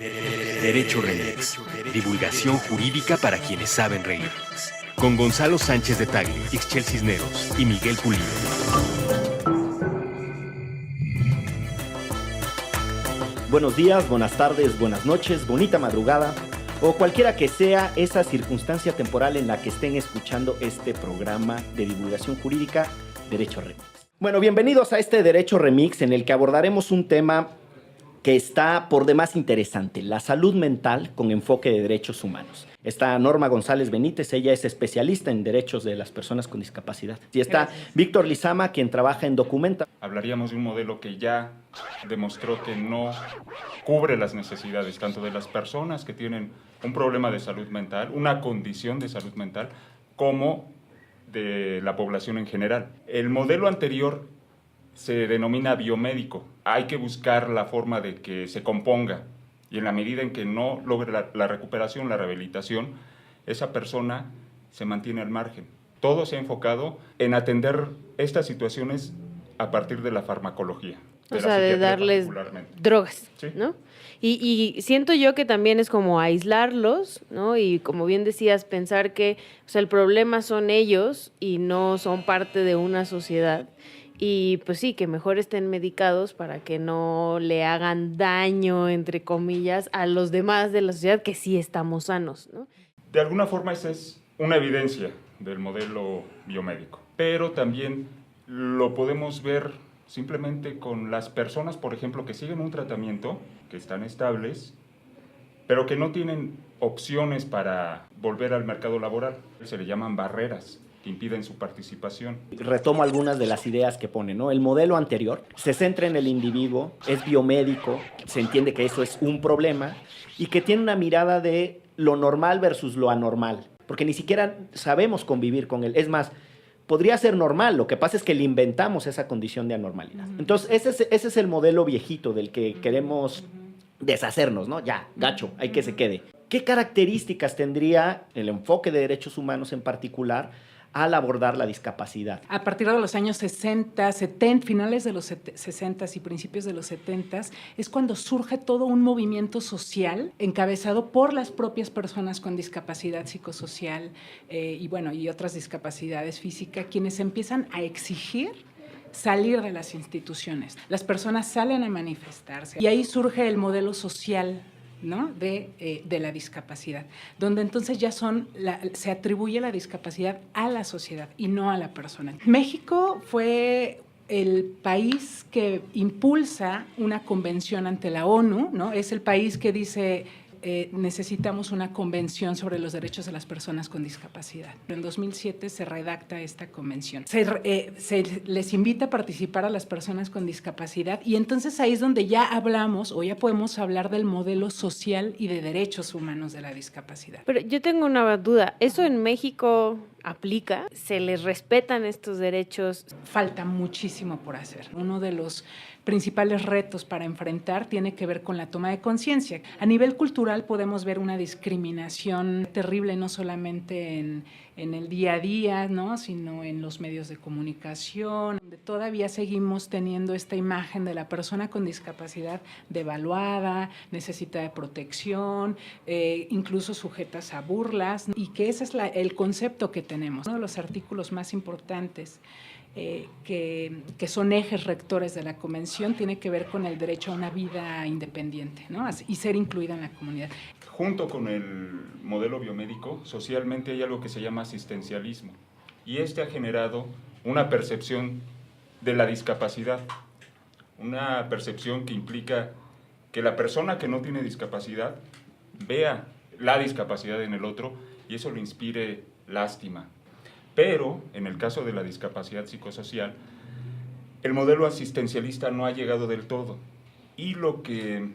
Derecho Remix. Divulgación jurídica para quienes saben reír. Con Gonzalo Sánchez de Tagle, Ixchel Cisneros y Miguel Pulido. Buenos días, buenas tardes, buenas noches, bonita madrugada o cualquiera que sea esa circunstancia temporal en la que estén escuchando este programa de divulgación jurídica Derecho Remix. Bueno, bienvenidos a este Derecho Remix en el que abordaremos un tema que está por demás interesante, la salud mental con enfoque de derechos humanos. Está Norma González Benítez, ella es especialista en derechos de las personas con discapacidad. Y está Víctor Lizama, quien trabaja en Documenta. Hablaríamos de un modelo que ya demostró que no cubre las necesidades tanto de las personas que tienen un problema de salud mental, una condición de salud mental, como de la población en general. El modelo anterior se denomina biomédico. Hay que buscar la forma de que se componga y en la medida en que no logre la recuperación, la rehabilitación, esa persona se mantiene al margen. Todo se ha enfocado en atender estas situaciones a partir de la farmacología. O sea, de darles drogas, ¿sí? ¿No? Y siento yo que también es como aislarlos, ¿no? Y como bien decías, pensar que el problema son ellos y no son parte de una sociedad. Y pues sí, que mejor estén medicados para que no le hagan daño, entre comillas, a los demás de la sociedad que sí estamos sanos, ¿no? De alguna forma esa es una evidencia del modelo biomédico, pero también lo podemos ver simplemente con las personas, por ejemplo, que siguen un tratamiento, que están estables, pero que no tienen opciones para volver al mercado laboral. Se le llaman barreras que impiden su participación. Retomo algunas de las ideas que pone, ¿no? El modelo anterior se centra en el individuo, es biomédico, se entiende que eso es un problema y que tiene una mirada de lo normal versus lo anormal, porque ni siquiera sabemos convivir con él. Es más, podría ser normal, lo que pasa es que le inventamos esa condición de anormalidad. Entonces, ese es el modelo viejito del que queremos deshacernos, ¿no? Ya, gacho, hay que se quede. ¿Qué características tendría el enfoque de derechos humanos en particular al abordar la discapacidad? A partir de los años 60, 70, finales de los 60 y principios de los 70, es cuando surge todo un movimiento social encabezado por las propias personas con discapacidad psicosocial y otras discapacidades físicas, quienes empiezan a exigir salir de las instituciones. Las personas salen a manifestarse y ahí surge el modelo social, ¿no? de la discapacidad, donde entonces ya se atribuye la discapacidad a la sociedad y no a la persona. México fue el país que impulsa una convención ante la ONU, ¿no? Es el país que dice necesitamos una convención sobre los derechos de las personas con discapacidad. En 2007 se redacta esta convención. Se les invita a participar a las personas con discapacidad y entonces ahí es donde ya hablamos o ya podemos hablar del modelo social y de derechos humanos de la discapacidad. Pero yo tengo una duda. ¿Eso en México aplica? ¿Se les respetan estos derechos? Falta muchísimo por hacer. Uno de los principales retos para enfrentar tiene que ver con la toma de conciencia. A nivel cultural podemos ver una discriminación terrible, no solamente en el día a día, ¿no? Sino en los medios de comunicación, donde todavía seguimos teniendo esta imagen de la persona con discapacidad devaluada, necesita de protección, incluso sujetas a burlas, y que ese es el concepto que tenemos. Uno de los artículos más importantes que son ejes rectores de la Convención tiene que ver con el derecho a una vida independiente, ¿no? Y ser incluida en la comunidad. Junto con el modelo biomédico, socialmente hay algo que se llama asistencialismo y este ha generado una percepción de la discapacidad, una percepción que implica que la persona que no tiene discapacidad vea la discapacidad en el otro y eso le inspire lástima. Pero, en el caso de la discapacidad psicosocial, el modelo asistencialista no ha llegado del todo. Y lo que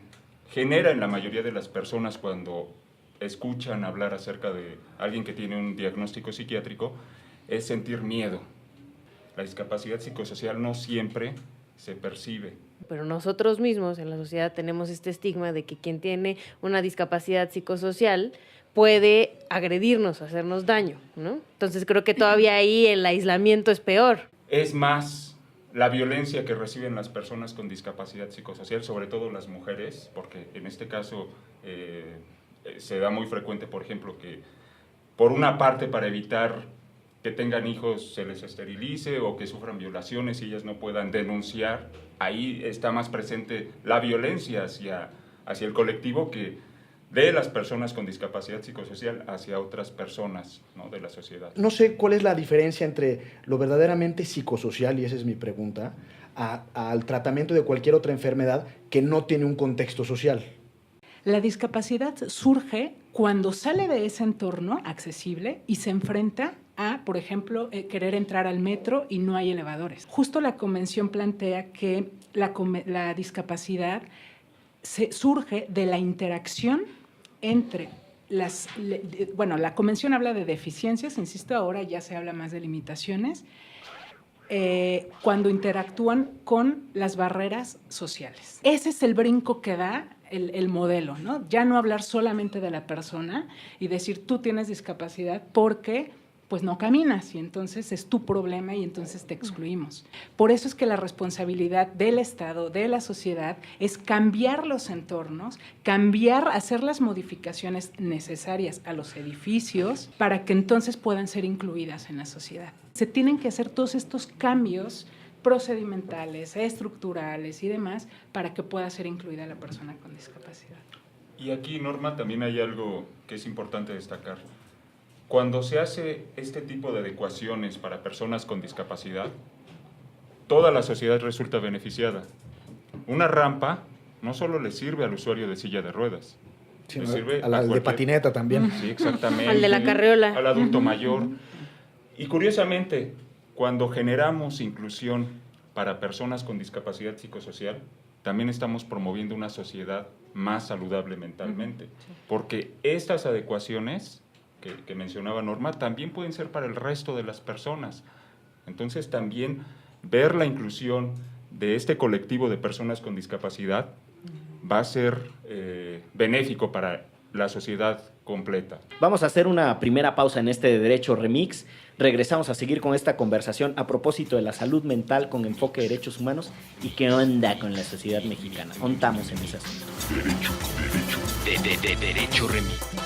genera en la mayoría de las personas cuando escuchan hablar acerca de alguien que tiene un diagnóstico psiquiátrico es sentir miedo. La discapacidad psicosocial no siempre se percibe. Pero nosotros mismos en la sociedad tenemos este estigma de que quien tiene una discapacidad psicosocial puede agredirnos, hacernos daño, ¿no? Entonces creo que todavía ahí el aislamiento es peor. Es más la violencia que reciben las personas con discapacidad psicosocial, sobre todo las mujeres, porque en este caso Se da muy frecuente, por ejemplo, que por una parte para evitar que tengan hijos se les esterilice o que sufran violaciones y ellas no puedan denunciar, ahí está más presente la violencia hacia el colectivo que de las personas con discapacidad psicosocial hacia otras personas, ¿no?, de la sociedad. No sé cuál es la diferencia entre lo verdaderamente psicosocial, y esa es mi pregunta, al tratamiento de cualquier otra enfermedad que no tiene un contexto social. La discapacidad surge cuando sale de ese entorno accesible y se enfrenta a, por ejemplo, querer entrar al metro y no hay elevadores. Justo la convención plantea que la discapacidad surge de la interacción entre la convención habla de deficiencias, insisto, ahora ya se habla más de limitaciones, cuando interactúan con las barreras sociales. Ese es el brinco que da el modelo, ¿no? Ya no hablar solamente de la persona y decir tú tienes discapacidad porque pues no caminas y entonces es tu problema y entonces te excluimos. Por eso es que la responsabilidad del Estado, de la sociedad, es cambiar los entornos, hacer las modificaciones necesarias a los edificios para que entonces puedan ser incluidas en la sociedad. Se tienen que hacer todos estos cambios procedimentales, estructurales y demás para que pueda ser incluida la persona con discapacidad. Y aquí, Norma, también hay algo que es importante destacar. Cuando se hace este tipo de adecuaciones para personas con discapacidad, toda la sociedad resulta beneficiada. Una rampa no solo le sirve al usuario de silla de ruedas, Sí, le sirve al de patineta también. Sí, exactamente. Al de la carriola. Al adulto mayor. Y curiosamente, cuando generamos inclusión para personas con discapacidad psicosocial, también estamos promoviendo una sociedad más saludable mentalmente, porque estas adecuaciones que mencionaba Norma también pueden ser para el resto de las personas. Entonces también ver la inclusión de este colectivo de personas con discapacidad va a ser benéfico para la sociedad completa. Vamos a hacer una primera pausa en este Derecho Remix. Regresamos a seguir con esta conversación a propósito de la salud mental con enfoque de derechos humanos y qué onda con la sociedad mexicana. Ontamos en ese asunto. Derecho Remix.